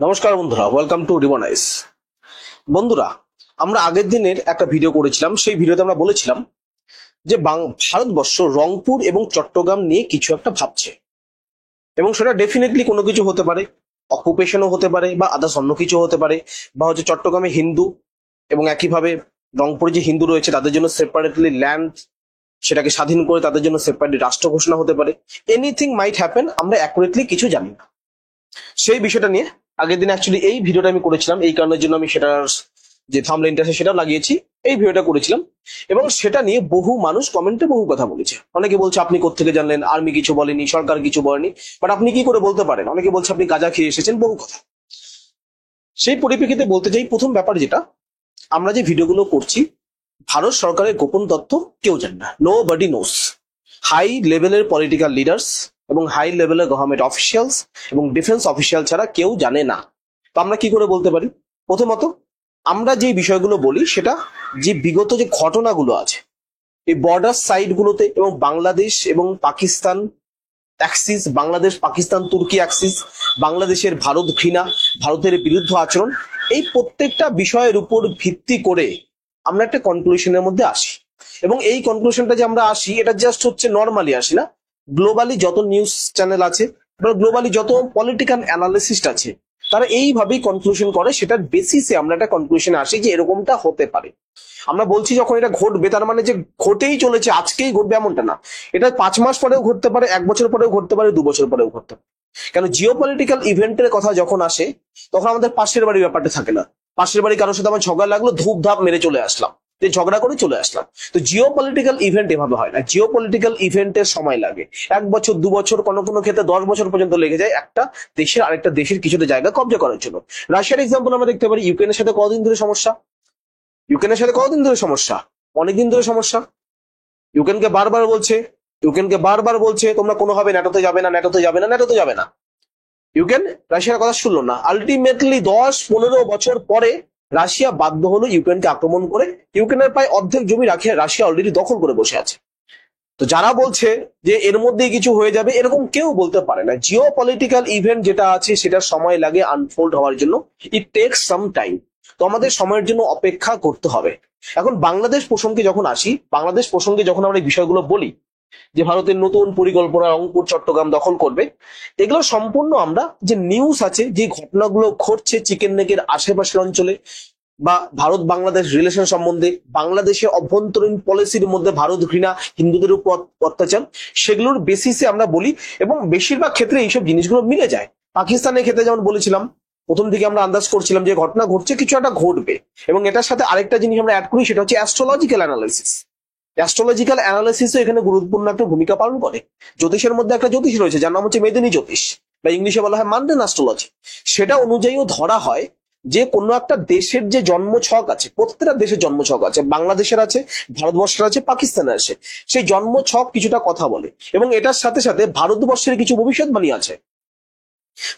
নমস্কার বন্ধুরা, welcome to রিবনাইস। বন্ধুরা, আমরা আগের দিনের একটা ভিডিও করেছিলাম। সেই ভিডিওতে আমরা বলেছিলাম যে ভারতবর্ষ রংপুর এবং চট্টগ্রাম নিয়ে কিছু একটা ভাবছে, এবং সেটা ডেফিনেটলি কোনো কিছু হতে পারে, অকুপেশনও হতে পারে বা আদার্স অন্য কিছু হতে পারে, বা হচ্ছে চট্টগ্রামে হিন্দু এবং একইভাবে রংপুরে যে হিন্দু রয়েছে তাদের জন্য সেপারেটলি ল্যান্ড, সেটাকে স্বাধীন করে তাদের জন্য সেপারেটলি রাষ্ট্র ঘোষণা হতে পারে। এনিথিং মাইট হ্যাপেন, আমরা অ্যাকুরেটলি কিছু জানি না। সেই বিষয়টা নিয়ে আগের দিন অ্যাকচুয়ালি এই ভিডিওটা আমি করেছিলাম, এই কারণের জন্য আমি সেটার যে থাম্বনেইলটা আছে সেটাও লাগিয়েছি। এই ভিডিওটা করেছিলাম এবং সেটা নিয়ে বহু মানুষ কমেন্টে বহু কথা বলেছে। অনেকে বলছে আপনি কোত্থেকে জানলেন, আর্মি কিছু বলেনি, সরকার কিছু বলেনি, বাট আপনি কি করে বলতে পারেন? অনেকে বলছে আপনি গাঁজা খেয়ে এসেছেন, বহু কথা। সেই পরিপ্রেক্ষিতে বলতে চাই, প্রথম ব্যাপার যেটা, আমরা যে ভিডিওগুলো করছি ভারত সরকারের গোপন তথ্য কেউ জানে না, নো বডি নোস। হাই লেভেলের পলিটিক্যাল লিডার্স এবং হাই লেভেলের গভর্নমেন্ট অফিসিয়ালস এবং ডিফেন্স অফিসিয়াল ছাড়া কেউ জানে না। তো আমরা কি করে বলতে পারি? প্রথমত, আমরা যে বিষয়গুলো বলি সেটা যে বিগত যে ঘটনাগুলো আছে এই বর্ডার সাইড গুলোতে এবং বাংলাদেশ এবং পাকিস্তান অ্যাক্সিস, বাংলাদেশ পাকিস্তান তুর্কি অ্যাক্সিস, বাংলাদেশের ভারত ঘৃণা, ভারতের বিরুদ্ধে আচরণ, এই প্রত্যেকটা বিষয়ের উপর ভিত্তি করে আমরা একটা কনক্লুশনের মধ্যে আসি। এবং এই কনক্লুশনটা যে আমরা আসি, এটা জাস্ট হচ্ছে নর্মালি আসি না। গ্লোবালি যত নিউজ চ্যানেল আছে বা গ্লোবালি যত পলিটিক্যাল অ্যানালিসিস্ট আছে, তারা এইভাবেই কনক্লুশন করে। সেটার বেসিসে আমরা একটা কনক্লুশনে আসি যে এরকমটা হতে পারে। আমরা বলছি যখন এটা ঘটবে, তার মানে যে ঘটেই চলেছে, আজকেই ঘটবে এমনটা না। এটা 5 মাস পরেও ঘটতে পারে, 1 বছর পরেও ঘটতে পারে, 2 বছর পরেও ঘটতে পারে। কেন, জিও পলিটিক্যাল ইভেন্টের কথা যখন আসে তখন আমাদের পাশের বাড়ির ব্যাপারটা থাকে না। পাশের বাড়ি কারোর সাথে আমার ঝগড়া লাগলো, ধূপ ধাপ মেরে চলে আসলাম, যে ঝগড়া করে চলে আসলাম। তো জিও পলিটিক্যাল ইভেন্ট এভাবে হয় না। জিও পলিটিক্যাল ইভেন্টের সময় লাগে 1 বছর, 2 বছর, কোনো কোনো ক্ষেত্রে 10 বছর পর্যন্ত লেগে যায় একটা দেশের আরেকটা দেশের কিছুটা জায়গা কবজা করার জন্য। রাশিয়ার এক্সাম্পল আমরা দেখতে পারি। ইউক্রেনের সাথে কতদিন ধরে সমস্যা? ইউক্রেনের সাথে কতদিন ধরে সমস্যা? অনেকদিন ধরে সমস্যা। ইউক্রেনকে বারবার বলছে, তোমরা কোনোভাবে ন্যাটোতে যাবে না, ন্যাটোতে যাবে না, ন্যাটোতে যাবে না। ইউক্রেন রাশিয়ার কথা শুনলো না। আলটিমেটলি 10-15 বছর পরে রাশিয়া বাধ্য হলো ইউক্রেনকে আক্রমণ করে। ইউক্রেনের প্রায় অর্ধেক জমি রাশিয়া অলরেডি দখল করে বসে আছে। তো যারা বলছে যে এর মধ্যেই কিছু হয়ে যাবে, এরকম কেউ বলতে পারে না। জিও পলিটিক্যাল ইভেন্ট যেটা আছে সেটার সময় লাগে আনফোল্ড হওয়ার জন্য। ইট টেকস সাম টাইম। তো আমাদের সময়ের জন্য অপেক্ষা করতে হবে। এখন বাংলাদেশ প্রসঙ্গে যখন আসি, বাংলাদেশ প্রসঙ্গে যখন আমরা এই বিষয়গুলো বলি যে ভারতের নতুন পরিকল্পনা রংপুর চট্টগ্রাম দখল করবে, এগুলো সম্পূর্ণ আমরা যে নিউজ আছে, যে ঘটনাগুলো ঘটছে চিকেন নেকের আশেপাশের অঞ্চলে বা ভারত বাংলাদেশ রিলেশন সম্বন্ধে, বাংলাদেশের অভ্যন্তরীণ পলিসির মধ্যে ভারত ঘৃণা, হিন্দুদের উপর অত্যাচার, সেগুলোর বেসিসে আমরা বলি। এবং বেশিরভাগ ক্ষেত্রে এইসব জিনিসগুলো মিলে যায়। পাকিস্তানের ক্ষেত্রে যেমন বলেছিলাম, প্রথম থেকে আমরা আন্দাজ করছিলাম যে ঘটনা ঘটছে, কিছু একটা ঘটবে। এবং এটার সাথে আরেকটা জিনিস আমরা অ্যাড করি, সেটা হচ্ছে অ্যাস্ট্রোলজিক্যাল অ্যানালাইসিস। অ্যাস্ট্রোলজিক্যাল অ্যানালাইসিসও এখানে গুরুত্বপূর্ণ একটা ভূমিকা পালন করে। জ্যোতিষের মধ্যে একটা জ্যোতিষ রয়েছে যার নাম হচ্ছে মেদিনী জ্যোতিষ, বা ইংলিশে বলা হয় মান্ডেন অ্যাস্ট্রোলজি। সেটা অনুযায়ীও ধরা হয় যে কোনো একটা দেশের যে জন্ম ছক আছে, প্রত্যেকটা দেশের জন্ম ছক আছে, বাংলাদেশের আছে, ভারতবর্ষের আছে, পাকিস্তানের আছে, সেই জন্ম ছক কিছুটা কথা বলে। এবং এটার সাথে সাথে ভারতবর্ষের কিছু ভবিষ্যৎবাণী আছে।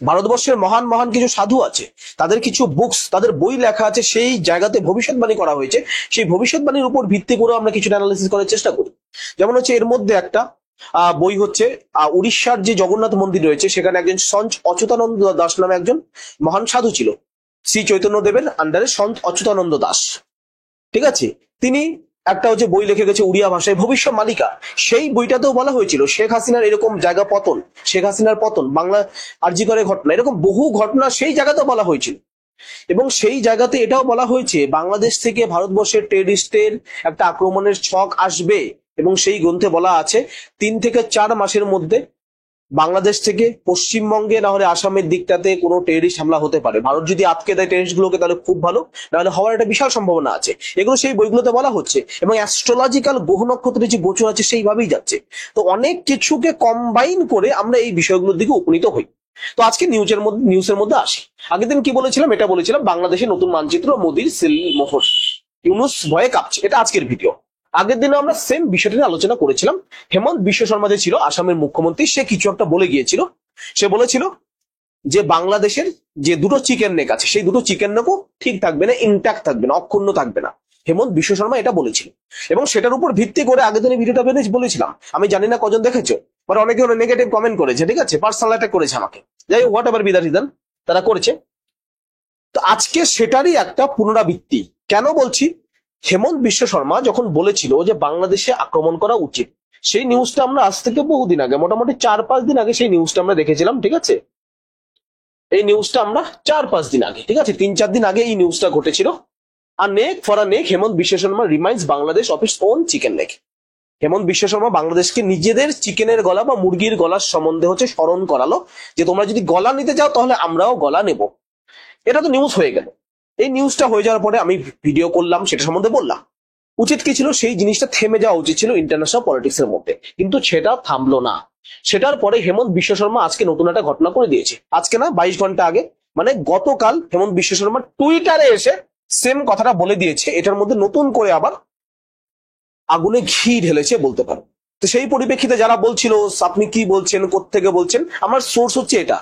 ভারতবর্ষের মহান মহান কিছু সাধু আছে, তাদের কিছু বুকস, তাদের বই লেখা আছে, সেই জায়গাতে ভবিষ্যৎবাণী করা হয়েছে। সেই ভবিষ্যৎবাণীর উপর ভিত্তি করে আমরা কিছু অ্যানালিসিস করার চেষ্টা করি। যেমন হচ্ছে এর মধ্যে একটা বই হচ্ছে উড়িষ্যার যে জগন্নাথ মন্দির রয়েছে, সেখানে একজন সন্ত অচ্যুতানন্দ দাস নামে একজন মহান সাধু ছিল। শ্রী চৈতন্য দেবের আন্ডারে সন্ত অচ্যুতানন্দ দাস, ঠিক আছে, তিনি একটা হচ্ছে বই লিখে গেছে উড়িয়া ভাষায়, ভবিষ্যৎ মালিকা। সেই বইটাতেও বলা হয়েছিল শেখ হাসিনার এরকম জায়গা পতন, শেখ হাসিনার পতন, বাংলা আরজি করে ঘটনা, এরকম বহু ঘটনা সেই জায়গাতেও বলা হয়েছিল। এবং সেই জায়গাতে এটাও বলা হয়েছে বাংলাদেশ থেকে ভারতবর্ষের টেররিস্টের একটা আক্রমণের ছক আসবে। এবং সেই গ্রন্থে বলা আছে 3 থেকে 4 মাসের মধ্যে বাংলাদেশ থেকে পশ্চিমবঙ্গে না হলে আসামের দিকটাতে কোনো টেররিস্ট হামলা হতে পারে। ভারত যদি আটকে দেয় টেররিস্ট গুলোকে, তাহলে খুব ভালো, নাহলে হওয়ার একটা বিশাল সম্ভাবনা আছে। এগুলো সেই বইগুলোতে বলা হচ্ছে। এবং অ্যাস্ট্রোলজিক্যাল গ্রহ নক্ষত্রের যে গোচর আছে সেইভাবেই যাচ্ছে। তো অনেক কিছুকে কম্বাইন করে আমরা এই বিষয়গুলোর দিকে উপনীত হই। তো আজকে নিউজের মধ্যে আসি। আগের দিন কি বলেছিলাম? এটা বলেছিলাম বাংলাদেশের নতুন মানচিত্র, মোদির সিল মোহর, ইউনুস ভয়ে কাঁপছে। এটা আজকের ভিডিও। আগের দিনে আমরা সেম বিষয়টা নিয়ে আলোচনা করেছিলাম। হেমন্ত বিশ্ব শর্মা যে ছিল আসামের মুখ্যমন্ত্রী, সে কিছু একটা বলে গিয়েছিল। সে বলেছিল যে বাংলাদেশের যে দুটো চিকেন নেক আছে, সেই দুটো চিকেন নেকও ঠিক থাকবে না, ইনট্যাক্ট থাকবে না, অক্ষুণ্ণ থাকবে না। হেমন্ত বিশ্ব শর্মা এটা বলেছিল। এবং সেটার উপর ভিত্তি করে আগের দিনে ভিডিওটা বলেছিলাম। আমি জানি না কজন দেখেছো, বাট অনেকে নেগেটিভ কমেন্ট করেছে, ঠিক আছে, পার্সোনাল অ্যাটাক করেছে আমাকে। যাই হোক, what ever be the reason, তারা করেছে। তো আজকে সেটারই একটা পুনরাবৃত্তি। কেন বলছি, হেমন্ত বিশ্ব শর্মা যখন বলেছিল যে বাংলাদেশে আক্রমণ করা উচিত, সেই নিউজটা আমরা আজ থেকে বহুদিন আগে, মোটামুটি 4-5 দিন আগে সেই নিউজটা আমরা দেখেছিলাম, ঠিক আছে? এই নিউজটা আমরা 4-5 দিন আগে, ঠিক আছে, 3-4 দিন আগে এই নিউজটা ঘটেছিল। আর নেক for a neck, Himanta Biswa Sarma reminds Bangladesh of its own chicken neck. Himanta Biswa Sarma বাংলাদেশকে নিজেদের চিকেনের গলা বা মুরগির গলার সম্বন্ধে স্মরণ করালো যে তোমরা যদি গলা নিতে চাও তাহলে আমরাও গলা নেব। এটা তো নিউজ হয়ে গেল। এই নিউজটা হয়ে যাওয়ার পরে আমি ভিডিও করলাম, সেটা সম্বন্ধে বললাম। উচিত কি ছিল, সেই জিনিসটা থেমে যাওয়া উচিত ছিল ইন্টারন্যাশনাল পলিটিক্স এর মধ্যে, কিন্তু সেটা থামলো না। সেটার পরে হেমন্ত বিশ্ব শর্মা আজকে নতুন একটা ঘটনা করে দিয়েছে। আজকে না, 22 ঘন্টা আগে, মানে গতকাল হেমন্ত বিশ্ব শর্মা টুইটারে এসে সেম কথাটা বলে দিয়েছে। এটার মধ্যে নতুন করে আবার আগুনে ঘি ঢেলেছে বলতে পারো। তো সেই পরিপ্রেক্ষিতে যারা বলছিল আপনি কি বলছেন, কোত্থেকে বলছেন, আমার সোর্স হচ্ছে এটা।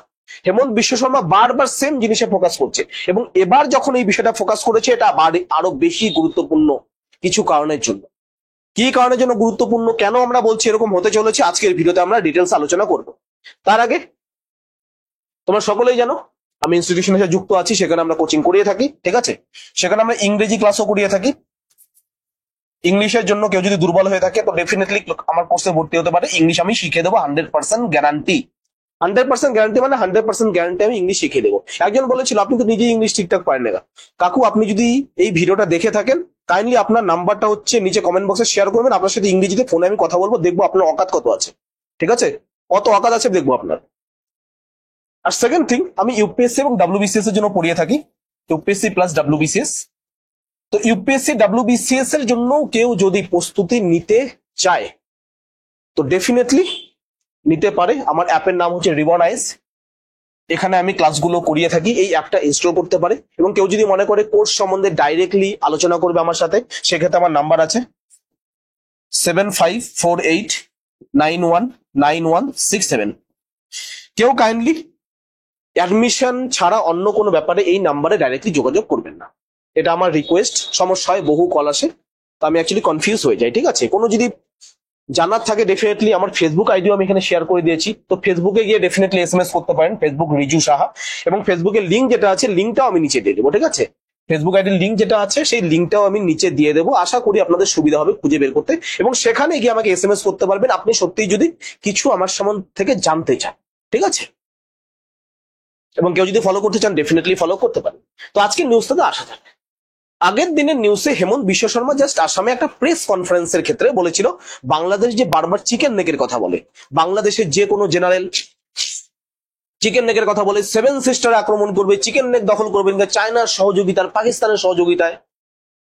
হেমন্ত বিশ্ব শর্মা বারবার সেম জিনিসে ফোকাস করছে, এবং এবার যখন এই বিষয়টা ফোকাস করেছে, এটা আরো বেশি গুরুত্বপূর্ণ কিছু কারণের জন্য। কি কারণের জন্য গুরুত্বপূর্ণ, কেন আমরা বলছি এরকম হতে চলেছে, আজকের ভিডিওতে আমরা ডিটেলস আলোচনা করব। তার আগে তোমরা সকলেই জানো আমি ইনস্টিটিউশনের সাথে যুক্ত আছি, সেখানে আমরা কোচিং করিয়ে থাকি, ঠিক আছে? সেখানে আমরা ইংরেজি ক্লাসও করিয়ে থাকি। ইংলিশের জন্য কেউ যদি দুর্বল হয়ে থাকে তো ডেফিনেটলি আমার কোর্সে ভর্তি হতে পারে। ইংলিশ আমি শিখিয়ে দেবো 100% গ্যারান্টি। 100% গ্যারান্টি মানে 100% গ্যারান্টি আমি ইংলিশ শিখিয়ে দেবো। একজন বলেছিল আপনি তো নিজেই ইংলিশ ঠিকঠাক পারেন না। কাকু, আপনি যদি এই ভিডিওটা দেখে থাকেন, কাইন্ডলি আপনার নাম্বারটা নিচে কমেন্ট বক্সে শেয়ার করবেন। আপনার সাথে ইংরেজিতে ফোনে আমি কথা বলবো, দেখবো আপনার অকাত কত আছে, ঠিক আছে? কত অকাত আছে দেখবো আপনার। আর সেকেন্ড থিং, আমি ইউপিএসসি এবং ডাব্লিউবিসিএস এর জন্য পড়িয়ে থাকি, ইউপিএসসি প্লাস ডাব্লিউবিসিএস। তো ইউপিএসসি ডাব্লিউবিসিএস এর জন্য কেউ যদি প্রস্তুতি নিতে চায় তো ডেফিনেটলি নিতে পারে। আমার অ্যাপের নাম হচ্ছে রিবনাইজ। এখানে আমি ক্লাসগুলো করিয়ে থাকি, এই অ্যাপটা ইনস্টল করতে পারে। এবং কেউ যদি মনে করে কোর্স সম্বন্ধে ডাইরেক্টলি আলোচনা করবে আমার সাথে, সেক্ষেত্রে আমার নাম্বার আছে 7548919167। কেউ কাইন্ডলি অ্যাডমিশন ছাড়া অন্য কোনো ব্যাপারে এই নাম্বারে ডাইরেক্টলি যোগাযোগ করবেন না, এটা আমার রিকোয়েস্ট। সমস্যা হয়, বহু কল আসে, তো আমি অ্যাকচুয়ালি কনফিউজ হয়ে যাই, ঠিক আছে? কোনো যদি জানার থাকে ডেফিনেটলি আমার ফেসবুক আইডিও আমি এখানে শেয়ার করে দিয়েছি, তো ফেসবুকে গিয়ে ডেফিনেটলি এসএমএস করতে পারেন, ফেসবুক রিজু সাহা। এবং ফেসবুকের লিঙ্ক যেটা আছে, লিঙ্কটাও আমি নিচে দিয়ে দেবো, ঠিক আছে? ফেসবুক আইডির লিঙ্ক যেটা আছে সেই লিঙ্কটাও আমি নিচে দিয়ে দেবো। আশা করি আপনাদের সুবিধা হবে খুঁজে বের করতে, এবং সেখানে গিয়ে আমাকে এসএমএস করতে পারবেন আপনি সত্যিই যদি কিছু আমার সম্বন্ধে থেকে জানতে চান, ঠিক আছে? এবং কেউ যদি ফলো করতে চান ডেফিনেটলি ফলো করতে পারেন। তো আজকে নিউজটাতে আসা যাক। আগের দিনের নিউজে হেমন্ত বিশ্ব শর্মা জাস্ট আসামে একটা প্রেস কনফারেন্সের ক্ষেত্রে বলেছিল বাংলাদেশ যে বারবার চিকেন নেকের কথা বলে, বাংলাদেশের যে কোনো জেনারেল চিকেন নেকের কথা বলে, 7 সিস্টার আক্রমণ করবে, চিকেন নেক দখল করবেন চায়নার সহযোগিতায়, পাকিস্তানের সহযোগিতায়।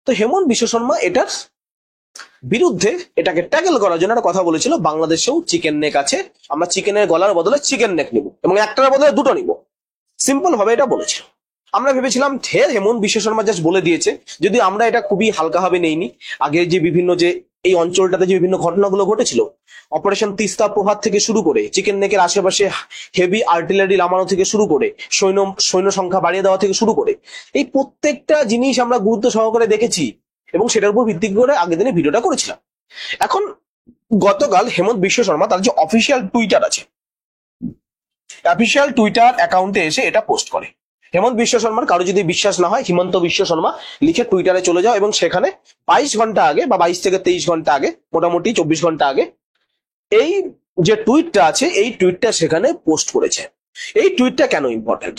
তো হেমন্ত বিশ্ব শর্মা এটার বিরুদ্ধে, এটাকে ট্যাকেল করার জন্য একটা কথা বলেছিল, বাংলাদেশেও চিকেন নেক আছে, আমরা চিকেনের গলার বদলে চিকেন নেক নিব, এবং একটার বদলে দুটো নিব। সিম্পল ভাবে এটা বলেছিল। আমরা ভেবেছিলাম হেমন্ত বিশ্ব শর্মা জাস্ট বলে দিয়েছে, যদি আমরা এটা খুবই হালকাভাবে নেইনি। আগে যে বিভিন্ন যে এই অঞ্চলটাতে যে বিভিন্ন ঘটনাগুলো ঘটেছিল, অপারেশন তিস্তা প্রভাত থেকে শুরু করে, চিকেন নেকের আশেপাশে হেভি আর্টিলারি নামানো থেকে শুরু করে, সৈন্য সংখ্যা বাড়িয়ে দেওয়া থেকে শুরু করে, এই প্রত্যেকটা জিনিস আমরা গুরুত্ব সহকারে দেখেছি, এবং সেটার উপর ভিত্তি করে আগের দিনে ভিডিওটা করেছিলাম। এখন গতকাল হেমন্ত বিশ্ব শর্মা তার যে অফিসিয়াল টুইটার আছে, অফিসিয়াল টুইটার অ্যাকাউন্টে এসে এটা পোস্ট করে। হেমন্ত বিশ্ব শর্মার কারো যদি বিশ্বাস না হয়, হিমন্ত বিশ্ব শর্মা লিখে টুইটারে চলে যাও, এবং সেখানে 22 ঘন্টা আগে বা 22 থেকে 23 ঘন্টা আগে, মোটামুটি 24 ঘন্টা আগে এই যে টুইটটা আছে, এই টুইটটা সেখানে পোস্ট করেছে। এই টুইটটা কেন ইম্পর্টেন্ট,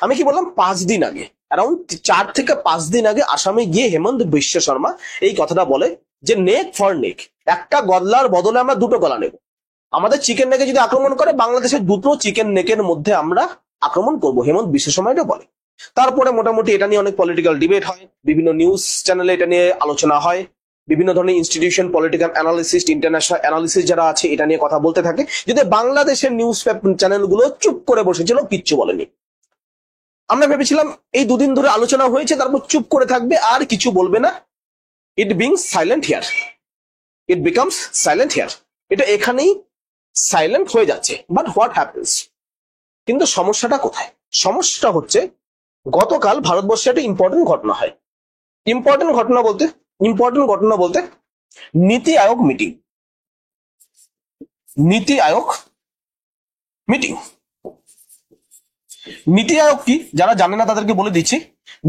আমি কি বললাম, 5 দিন আগে, অ্যারাউন্ড 4 থেকে 5 দিন আগে আসামে গিয়ে হেমন্ত বিশ্ব শর্মা এই কথাটা বলে যে নেক ফর নেক, একটা গলার বদলে আমরা দুটো গলা নেব। আমাদের চিকেন নেকে যদি আক্রমণ করে, বাংলাদেশের দুটো চিকেন নেকের মধ্যে আমরা আক্রমণ করব, হেমন্ত বিশ্ব শর্মা এটা বলে। তারপরে মোটামুটি এটা নিয়ে অনেক পলিটিক্যাল ডিবেট হয়, বিভিন্ন নিউজ চ্যানেলে এটা নিয়ে আলোচনা হয়, বিভিন্ন ধরনের institution, political analyst, international analysis যারা আছে এটা নিয়ে কথা বলতে থাকে। যদি বাংলাদেশের নিউজ চ্যানেলগুলো চুপ করে বসেছিল, কিচ্ছু বলেনি। আমরা ভেবেছিলাম এই দুদিন ধরে আলোচনা হয়েছে, তারপর চুপ করে থাকবে আর কিছু বলবে না। It brings silent here, it becomes silent here, এটা এখানেই সাইলেন্ট হয়ে যাচ্ছে। বাট হোয়াট হ্যাপেন্স, কিন্তু সমস্যাটা কোথায়? সমস্যাটা হচ্ছে গতকাল ভারতবর্ষে একটা ইম্পর্টেন্ট ঘটনা হয়। ইম্পর্টেন্ট ঘটনা বলতে নীতি আয়োগ মিটিং। নীতি আয়োগ মিটিং, নীতি আয়োগ কি যারা জানে না তাদেরকে বলে দিচ্ছি।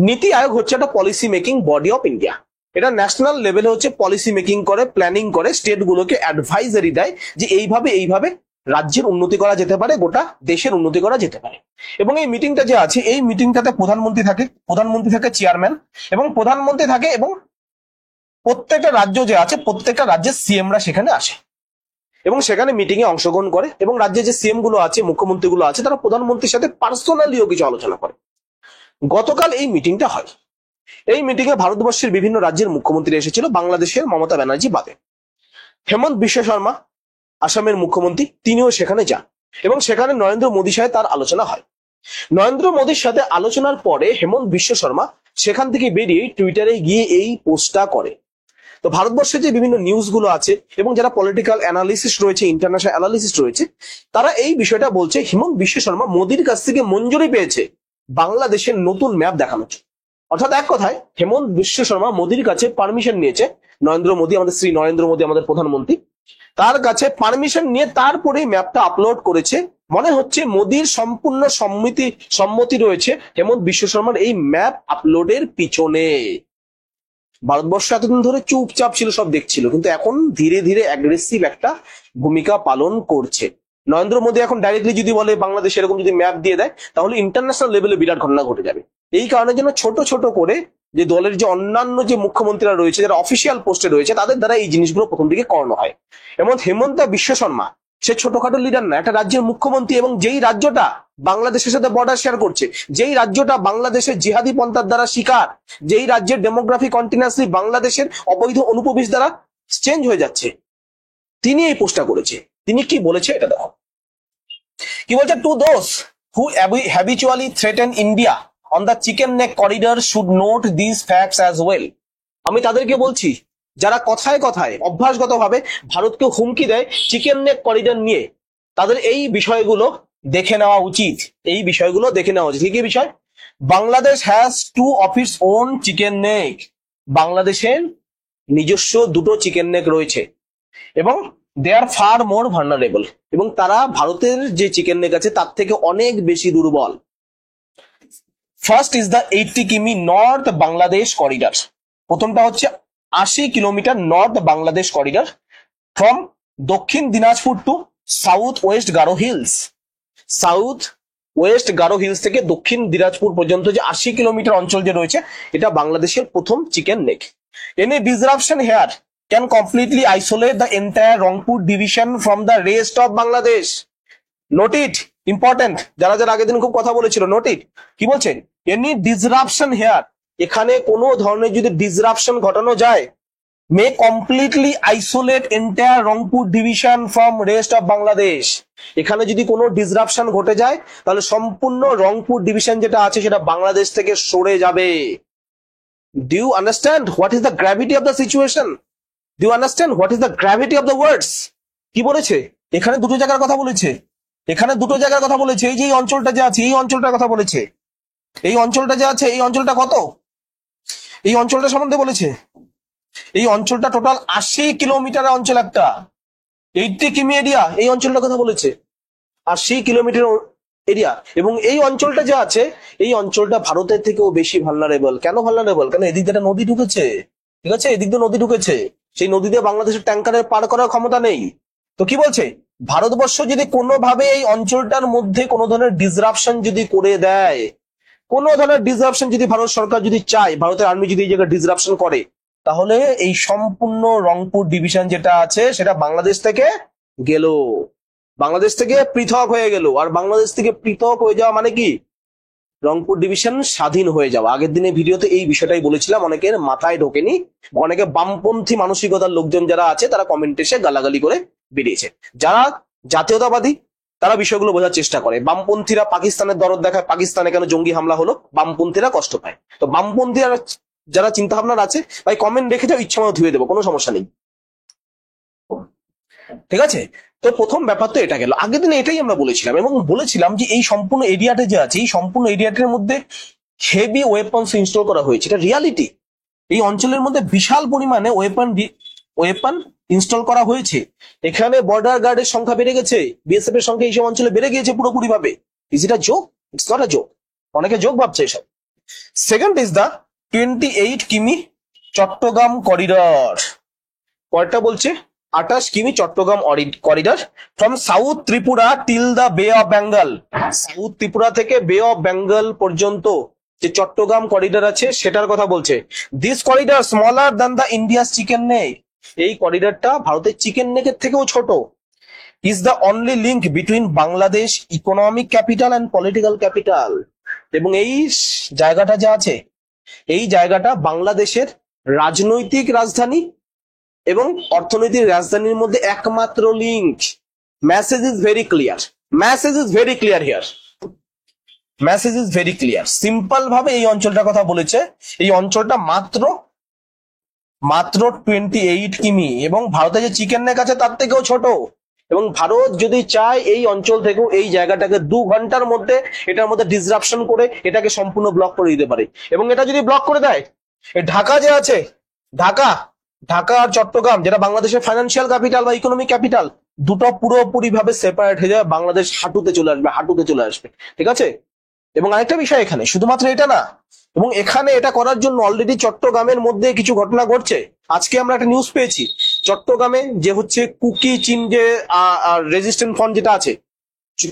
নীতি আয়োগ হচ্ছে একটা policy making body of India. এটা ন্যাশনাল লেভেলে হচ্ছে পলিসি মেকিং করে, প্ল্যানিং করে, স্টেট গুলোকে অ্যাডভাইজারি দেয় যে এইভাবে এইভাবে রাজ্যের উন্নতি করা যেতে পারে, গোটা দেশের উন্নতি করা যেতে পারে। এবং এই মিটিংটা যে আছে, এই মিটিংটাতে প্রধানমন্ত্রী থাকে চেয়ারম্যান, এবং প্রধানমন্ত্রী থাকে, এবং প্রত্যেকটা রাজ্য যে আছে প্রত্যেকটা রাজ্যের সিএমরা সেখানে আসে এবং সেখানে মিটিং এ অংশগ্রহণ করে, এবং রাজ্যে যে সিএম গুলো আছে, মুখ্যমন্ত্রী গুলো আছে, তারা প্রধানমন্ত্রীর সাথে পার্সোনালিও কিছু আলোচনা করে। গতকাল এই মিটিংটা হয়। এই মিটিং এ ভারতবর্ষের বিভিন্ন রাজ্যের মুখ্যমন্ত্রী এসেছিল, বাংলাদেশের মমতা ব্যানার্জি বাদে। হেমন্ত বিশ্ব শর্মা, আসামের মুখ্যমন্ত্রী, তিনিও সেখানে যান এবং সেখানে নরেন্দ্র মোদীর সাথে তার আলোচনা হয়। নরেন্দ্র মোদীর সাথে আলোচনার পরে হেমন্ত বিশ্ব শর্মা সেখান থেকে বেরিয়ে টুইটারে গিয়ে এই পোস্টটা করে। তো ভারতবর্ষে যে বিভিন্ন নিউজ গুলো আছে এবং যারা পলিটিক্যাল অ্যানালিসিস রয়েছে, ইন্টারন্যাশনাল অ্যানালিসিস রয়েছে, তারা এই বিষয়টা বলছে হেমন্ত বিশ্ব শর্মা মোদীর কাছ থেকে মঞ্জুরি পেয়েছে বাংলাদেশের নতুন ম্যাপ দেখানোর জন্য। অর্থাৎ এক কথায় হেমন্ত বিশ্ব শর্মা মোদীর কাছে পারমিশন নিয়েছে, নরেন্দ্র মোদী, আমাদের শ্রী নরেন্দ্র মোদী, আমাদের প্রধানমন্ত্রী, তার কাছে পারমিশন নিয়ে তারপরে ম্যাপটা আপলোড করেছে। মনে হচ্ছে মোদীর সম্পূর্ণ সম্মতি রয়েছে হেমন্ত বিশ্ব শর্মার এই ম্যাপ আপলোডের পিছনে। ভারতবর্ষ এতদিন ধরে চুপচাপ ছিল, সব দেখছিল, কিন্তু এখন ধীরে ধীরে অ্যাগ্রেসিভ একটা ভূমিকা পালন করছে। নরেন্দ্র মোদী এখন ডাইরেক্টলি যদি বলে বাংলাদেশ এরকম যদি ম্যাপ দিয়ে দেয়, তাহলে ইন্টারন্যাশনাল লেভেলে বিরাট ঘটনা ঘটে যাবে। এই কারণে যেন ছোট ছোট করে যে দলের যে অন্যান্য যে মুখ্যমন্ত্রীরা রয়েছে, যারা অফিসিয়াল পোস্টে রয়েছে, তাদের দ্বারা এই জিনিসগুলো প্রথম দিকে করানো হয়। এবং হেমন্ত বিশ্ব শর্মা সে ছোটখাটো লিডার না, একটা রাজ্যের মুখ্যমন্ত্রী, এবং যেই রাজ্যটা বাংলাদেশের সাথে বর্ডার শেয়ার করছে, যেই রাজ্যটা বাংলাদেশের জিহাদি পন্থার দ্বারা শিকার, যেই রাজ্যের ডেমোগ্রাফি কন্টিনিউয়াসলি বাংলাদেশের অবৈধ অনুপ্রবেশ দ্বারা চেঞ্জ হয়ে যাচ্ছে, তিনি এই পোস্টটা করেছে। তিনি কি বলেছে এটা দেখো। কি বলছে, to those who habitually threaten India on the chicken neck corridor should note this facts as well. আমি তাদেরকে বলছি যারা কথায় কথায় অভ্যাসগতভাবে ভারতকে হুমকি দেয় চিকেন নেক করিডর নিয়ে, তাদের এই বিষয়গুলো দেখে নেওয়া উচিত। এই বিষয়গুলো দেখে নেওয়া উচিত। কি বিষয়? Bangladesh has to of its own chicken নেক। বাংলাদেশের নিজস্ব দুটো চিকেন নেক রয়েছে এবং দে আর ফার মোর ভার্নারেবল, এবং তারা ভারতের যে চিকেন নেক আছে তার থেকে অনেক বেশি দুর্বল। ফার্স্ট ইজ দ্য 80 কিমি নর্থ বাংলাদেশ করিডর। প্রথমটা হচ্ছে 80 kilometre north Bangladesh corridor from Dakshin Dinajpur to south west Garo Hills. South west Garo Hills থেকে দক্ষিণ দিনাজপুর পর্যন্ত যে 80 কিলোমিটার অঞ্চল যে রয়েছে, এটা বাংলাদেশের প্রথম chicken neck. Any disruption here can completely isolate the entire Rangpur division from the rest of Bangladesh. Note it, important, যারা যারা আগের দিন খুব কথা বলেছিল, নোট ইট। কি বলছে? এনি ডিসরাপশন হেয়ার, এখানে কোনো ধরনের যদি ডিসরাপশন ঘটানো যায়, may completely isolate entire Rangpur division from rest of Bangladesh. এখানে যদি কোনো ডিসরাপশন ঘটে যায়, তাহলে সম্পূর্ণ রংপুর ডিভিশন যেটা আছে সেটা বাংলাদেশ থেকে সরে যাবে। Do you understand what is the gravity of the situation? Do you understand what is the gravity of the words? কি বলেছে? এখানে দুটো জায়গার কথা বলেছে, এখানে দুটো জায়গার কথা বলেছে। এই যে এই অঞ্চলটা যে আছে, এই অঞ্চলটার কথা বলেছে। এই অঞ্চলটা যে আছে, এই অঞ্চলটা কত? এই অঞ্চলটা সম্বন্ধে বলেছে। এই অঞ্চলটা টোটাল 80 কিলোমিটার অঞ্চল, একটা 80 কিমি এরিয়া, এই অঞ্চলটার কথা বলেছে। 80 কিলোমিটার এরিয়া, এবং এই অঞ্চলটা যে আছে, এই অঞ্চলটা ভারতের থেকেও বেশি ভালনারেবল। কেন ভালনারেবল? কেন এদিক দিয়ে একটা নদী ঢুকেছে, ঠিক আছে, এদিক দিয়ে নদী ঢুকেছে, সেই নদী দিয়ে বাংলাদেশের ট্যাঙ্কারের পার করার ক্ষমতা নেই। তো কি বলছে? ভারতবর্ষ যদি কোনোভাবে এই অঞ্চলটার মধ্যে কোনো ধরনের ডিসরাপশন যদি করে দেয়, কোনো ধরনের ডিসরাপশন যদি ভারত সরকার যদি চায়, ভারতের আর্মি যদি এই জায়গায় ডিসরাপশন করে, তাহলে এই সম্পূর্ণ রংপুর ডিভিশন যেটা আছে সেটা বাংলাদেশ থেকে গেল, বাংলাদেশ থেকে পৃথক হয়ে গেল। আর বাংলাদেশ থেকে পৃথক হয়ে যাওয়া মানে কি? রংপুর ডিভিশন স্বাধীন হয়ে যাওয়া। আগের দিনে ভিডিওতে এই বিষয়টাই বলেছিলাম, অনেকের মাথায় ঢোকেনি। অনেকে বামপন্থী মানসিকতার লোকজন যারা আছে তারা কমেন্টে এসে গালাগালি করে বেরিয়েছে। যারা জাতীয়তাবাদী তারা বিষয়গুলো বোঝার চেষ্টা করে। বামপন্থীরা পাকিস্তানের দরদ দেখায়, পাকিস্তানে কেন জঙ্গি হামলা হলো, বামপন্থীরা কষ্ট পায়। তো বামপন্থীরা যারা চিন্তা ভাবনার আছে, ভাই কমেন্ট রেখে যাও, ইচ্ছা মতো ধুয়ে দেবো, কোনো সমস্যা নেই, ঠিক আছে। তো প্রথম ব্যাপার তো এটা গেল। আগের দিনে এটাই আমরা বলেছিলাম এবং বলেছিলাম যে এই সম্পূর্ণ এরিয়াটা যে আছে, এই সম্পূর্ণ এরিয়াটার মধ্যে হেভি ওয়েপন্স ইনস্টল করা হয়েছে, এটা রিয়ালিটি। এই অঞ্চলের মধ্যে বিশাল পরিমাণে ওয়েপন ইনস্টল করা হয়েছে। এখানে বর্ডার গার্ডের সংখ্যা বেড়ে গেছে, বিএসএফ এর সংখ্যা এইসব অঞ্চলে বেড়ে গিয়েছে পুরোপুরি ভাবে। Is it a joke? It's not a joke. অনেকে জোক ভাবছে এসব। সেকেন্ড ইজ দ্য 28 কিমি চট্টগ্রাম করিডর। কয়টা বলছে? 28 কিমি Chittagong corridor from south Tripura till the Bay of Bengal. South Tripura থেকে বে অফ বেঙ্গল পর্যন্ত যে চট্টগ্রাম করিডর আছে সেটার কথা বলছে। This corridor smaller than the India's chicken neck. এই করিডরটা ভারতের চিকেন নেকের থেকেও ছোট। Is the only link between Bangladesh economic capital and political capital. এবং এই জায়গাটা যা আছে, এই জায়গাটা বাংলাদেশের রাজনৈতিক রাজধানী এবং অর্থনৈতিক রাজধানীর মধ্যে একমাত্র link. Message is very clear, message is very clear here, message is very clear. Simple ভাবে এই অঞ্চলটার কথা বলেছে। এই অঞ্চলটা মাত্র 28 কিমি এবং ভারতে যে চিকেন নেক আছে তার থেকেও ছোট। এবং ভারত যদি চায় এই অঞ্চল থেকেও এই জায়গাটাকে 2 ঘন্টার মধ্যে এটার মধ্যে ডিসরাপশন করে এটাকে সম্পূর্ণ ব্লক করে দিতে পারে। এবং এটা যদি ব্লক করে দেয়, এই ঢাকা যে আছে, ঢাকা আর চট্টগ্রাম যেটা বাংলাদেশের ফাইন্যান্সিয়াল ক্যাপিটাল বা ইকোনমিক ক্যাপিটাল, দুটো পুরোপুরি ভাবে সেপারেট হয়ে যাবে। বাংলাদেশ হাঁটুতে চলে আসবে। ঠিক আছে? এবং আরেকটা বিষয়, এখানে শুধুমাত্র এটা না, এবং এখানে এটা করার জন্য অলরেডি চট্টগ্রামের মধ্যে কিছু ঘটনা ঘটছে। আজকে আমরা একটা নিউজ পেয়েছি, চট্টগ্রামে যে হচ্ছে কুকি চীন যে রেজিস্ট্যান্ট ফ্রন্ট যেটা আছে,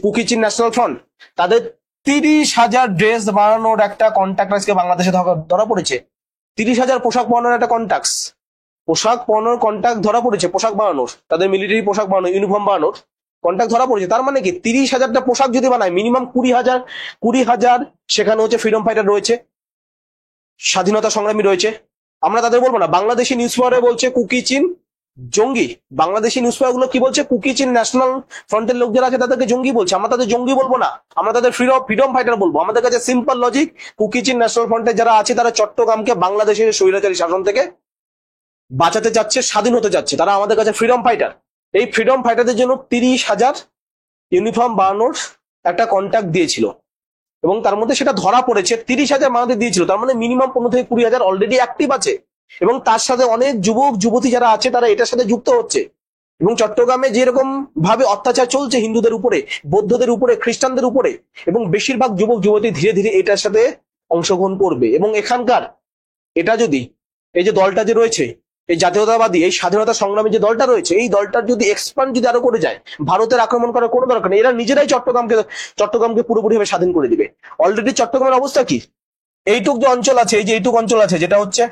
কুকি চীন ন্যাশনাল ফ্রন্ট, তাদের 30,000 ড্রেস বানানোর একটা কন্ট্রাক্ট আজকে বাংলাদেশে ধরা পড়েছে। 30,000 পোশাক বানানোর একটা পোশাক বানানোর কন্ট্রাক্ট ধরা পড়েছে। পোশাক বানানোর, তাদের মিলিটারি পোশাক বানানো, ইউনিফর্ম বানানোর কন্ট্রাক্ট ধরা পড়েছে। তার মানে কি 30,000টা পোশাক যদি বানায়, মিনিমাম 20,000 সেখানে হচ্ছে ফ্রিডম ফাইটার রয়েছে, স্বাধীনতা সংগ্রামী রয়েছে। আমরা তাদের বলবো না। বাংলাদেশি নিউজ পেপারে বলছে কুকি চীন জঙ্গি। বাংলাদেশি নিউজ পেপার গুলো কি বলছে? কুকি চীন ন্যাশনাল ফ্রন্টের লোক যারা আছে তাদেরকে জঙ্গি বলছে। আমরা তাদের জঙ্গি বলবো না, আমরা তাদের ফ্রিডম ফাইটার বলবো। আমাদের কাছে সিম্পল লজিক, কুকি চীন ন্যাশনাল ফ্রন্টের যারা আছে তারা চট্টগ্রামকে বাংলাদেশের স্বৈরাচারী শাসন থেকে বাঁচাতে চাচ্ছে, স্বাধীন হতে চাচ্ছে। তারা আমাদের কাছে ফ্রিডম ফাইটার। এই ফ্রিডম ফাইটারদের জন্য 30,000 ইউনিফর্ম বানানোর একটা কন্ট্রাক্ট দিয়েছিল এবং তার মধ্যে সেটা ধরা পড়েছে। 30,000 বানাতে দিয়েছিল, তার মানে মিনিমাম 15 থেকে 20,000 অলরেডি অ্যাক্টিভ আছে। এবং তার সাথে অনেক যুবক যুবতী যারা আছে তারা এটার সাথে যুক্ত হচ্ছে। এবং চট্টগ্রামে যেরকম ভাবে অত্যাচার চলছে হিন্দুদের উপরে, বৌদ্ধদের উপরে, খ্রিস্টানদের উপরে, এবং বেশিরভাগ যুবক যুবতী ধীরে ধীরে এটার সাথে অংশগ্রহণ করবে। এবং এখানকার এটা যদি এই যে দলটা যে রয়েছে, এই জাতীয়তাবাদী এই স্বাধীনতা সংগ্রামী যে দলটা রয়েছে, এই দলটার যদি এক্সপান্ড যদি আরো করে যায়, ভারতের আক্রমণ করার কোনো দরকার নেই। এরা নিজেরাই চট্টগ্রামকে পুরোপুরি ভাবে স্বাধীন করে দিবে। অলরেডি চট্টগ্রামের অবস্থা কি? এইটুক যে অঞ্চল আছে, এই যে এইটুক অঞ্চল আছে যেটা হচ্ছে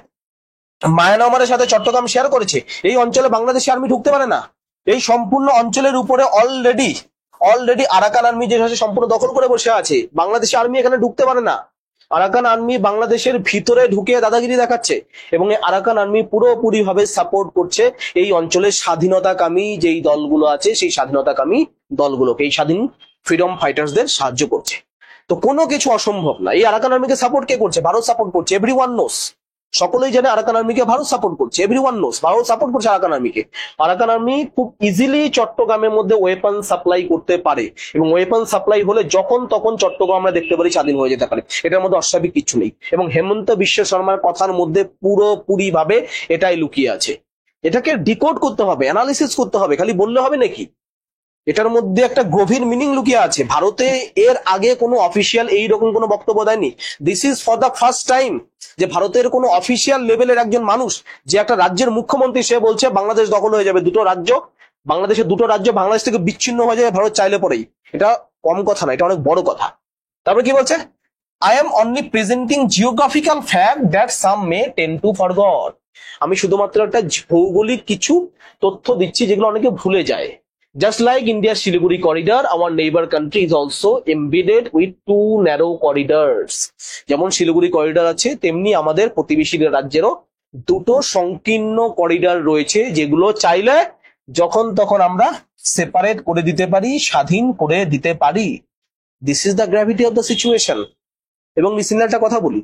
মায়ানমারের সাথে চট্টগ্রাম শেয়ার করেছে, এই অঞ্চলে বাংলাদেশি আর্মি ঢুকতে পারে না। এই সম্পূর্ণ অঞ্চলের উপরে অলরেডি আরাকান আর্মি যে সম্পূর্ণ দখল করে বসে আছে। বাংলাদেশি আর্মি এখানে ঢুকতে পারে না। আরাকান আর্মি বাংলাদেশের ভিতরে ঢুকে দাদাগিরি দেখাচ্ছে এবং এই আরাকান আর্মি পুরোপুরি ভাবে সাপোর্ট করছে এই অঞ্চলের স্বাধীনতাকামী যেই দলগুলো আছে, সেই স্বাধীনতাকামী দলগুলোকে, এই স্বাধীন ফ্রিডম ফাইটার্সদের সাহায্য করছে। তো কোনো কিছু অসম্ভব না। এই আরাকান আর্মিকে সাপোর্ট কে করছে? ভারত সাপোর্ট করছে। এভরিওয়ান নোস, সকলেই জানে আরাকান আর্মিকে ভারত সাপোর্ট করছে। এভরিওয়ান নোস ভারত সাপোর্ট করছে আরাকান আর্মিকে। আরাকান আর্মি খুব ইজিলি চট্টগ্রামের মধ্যে ওয়েপন সাপ্লাই করতে পারে এবং ওয়েপন সাপ্লাই হলে যখন তখন চট্টগ্রাম আমরা দেখতে পারি স্বাধীন হয়ে যেতে পারে। এটার মধ্যে অস্বাভাবিক কিছু নেই এবং হেমন্ত বিশ্ব শর্মার কথার মধ্যে পুরোপুরি ভাবে এটাই লুকিয়ে আছে। এটাকে ডিকোড করতে হবে, অ্যানালিসিস করতে হবে, খালি বললে হবে নাকি? এটার মধ্যে একটা গভীর মিনিং লুকিয়ে আছে। ভারতে এর আগে কোনো অফিসিয়াল এইরকম কোনো বক্তব্য দেয়নি। This is for the first time যে ভারতের কোনো অফিসিয়াল লেভেলের একজন মানুষ, যে একটা রাজ্যের মুখ্যমন্ত্রী, সে বলছে বাংলাদেশ দখল হয়ে যাবে, বাংলাদেশের দুটো রাজ্য বাংলাদেশ থেকে বিচ্ছিন্ন হয়ে যাবে ভারত চাইলে পরেই। এটা কম কথা না, এটা অনেক বড় কথা। তারপরে কি বলছে? I am only presenting geographical fact that some May tend two forgot. আমি শুধুমাত্র একটা ভৌগোলিক কিছু তথ্য দিচ্ছি যেগুলো অনেকে ভুলে যায়। Just like India's Siliguri corridor, our neighbor country is also embedded with 2 narrow corridors. যেমন শিলিগুড়ি করিডর আছে, তেমনি আমাদের প্রতিবেশী রাজ্যেরও দুটো সংকীর্ণ করিডর রয়েছে, যেগুলো চাইলে যখন তখন আমরা সেপারেট করে দিতে পারি, স্বাধীন করে দিতে পারি। This is the gravity of the situation. এবং লিসেনার একটা কথা বলি,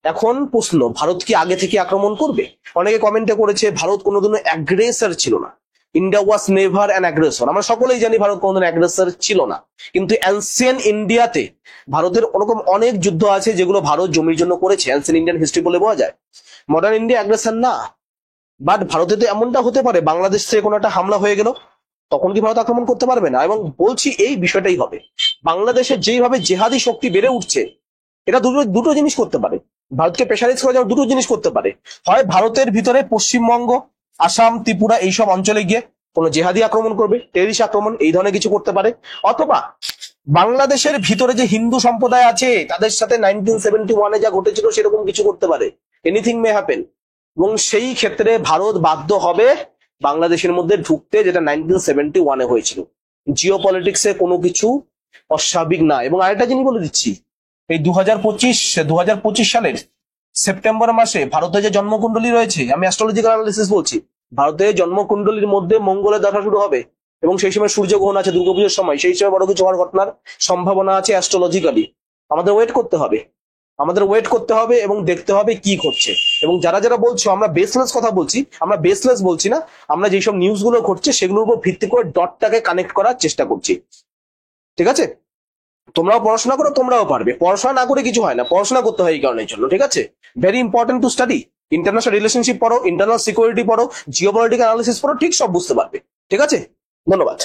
এখন প্রশ্ন, ভারত কি আগে থেকে আক্রমণ করবে? অনেকে কমেন্টে করেছে ভারত কোনোদিনও অ্যাগ্রেসর ছিল না। India was never an aggressor. আমরা সকলেই জানি ভারত কোনোদিন অ্যাগ্রেসর ছিল না, কিন্তু অ্যানসিয়েন্ট ইন্ডিয়াতে ভারতের ওরকম অনেক যুদ্ধ আছে যেগুলো ভারত জমির জন্য করেছে। অ্যানসিয়েন্ট ইন্ডিয়ান হিস্ট্রি বলে বোঝা যায়। মডার্ন ইন্ডিয়া অ্যাগ্রেসর না, বাট ভারতে তো এমনটা হতে পারে বাংলাদেশ থেকে কোনো একটা হামলা হয়ে গেল, তখন কি ভারত আক্রমণ করতে পারবে না? এবং বলছি এই বিষয়টাই হবে। বাংলাদেশের যেইভাবে জেহাদি শক্তি বেড়ে উঠছে, এটা দুটো দুটো জিনিস করতে পারে। ভারতকে প্রেশারাইজ করা যাওয়ার দুটো জিনিস করতে পারে। হয় ভারতের ভিতরে পশ্চিমবঙ্গ, আসাম, ত্রিপুরা এইসব অঞ্চলে গিয়ে কোনো জেহাদি আক্রমণ করবে, টেরিস আক্রমণ এই ধরনের কিছু করতে পারে, অথবা বাংলাদেশের ভিতরে যে হিন্দু সম্প্রদায় আছে তাদের সাথে 1971-এ যা ঘটেছিল সেরকম কিছু করতে পারে। Anything may happen. এবং সেই ক্ষেত্রে ভারত বাধ্য হবে বাংলাদেশের মধ্যে ঢুকতে, যেটা 1971-এ হয়েছিল। জিও পলিটিক্সে কোনো কিছু অস্বাভাবিক না। এবং আরেকটা জিনিস বলে দিচ্ছি, এই 2025 সালের সেপ্টেম্বর মাসে ভারতে যে জন্মকুণ্ডলী রয়েছে, আমি অ্যাস্ট্রোলজিক্যাল অ্যানালিসিস বলছি, ভারতের জন্মকুণ্ডলীর মধ্যে মঙ্গলের দশা শুরু হবে এবং সেই সময় সূর্যগ্রহণ আছে দুর্গাপুজোর সময়, সেই সময় বড় কিছু হওয়ার ঘটনার সম্ভাবনা আছে অ্যাস্ট্রোলজিক্যালি। আমাদের ওয়েট করতে হবে, এবং দেখতে হবে কি ঘটছে। এবং যারা যারা বলছো আমরা বেসলেস কথা বলছি, আমরা বেসলেস বলছি না, আমরা যেসব নিউজ গুলো ঘটছে সেগুলোর উপর ভিত্তি করে ডটটাকে কানেক্ট করার চেষ্টা করছি। ঠিক আছে, তোমরাও পড়াশোনা করো, তোমরাও পারবে। পড়াশোনা না করে কিছু হয় না, পড়াশোনা করতে হয় এই কারণের জন্য। ঠিক আছে, very important to study. International relationship পড়ো, ইন্টারনাল সিকিউরিটি পড়ো, জিওপলিটিক্যাল অ্যানালিসিস পড়ো, ঠিক সব বুঝতে পারবে। ঠিক আছে, ধন্যবাদ।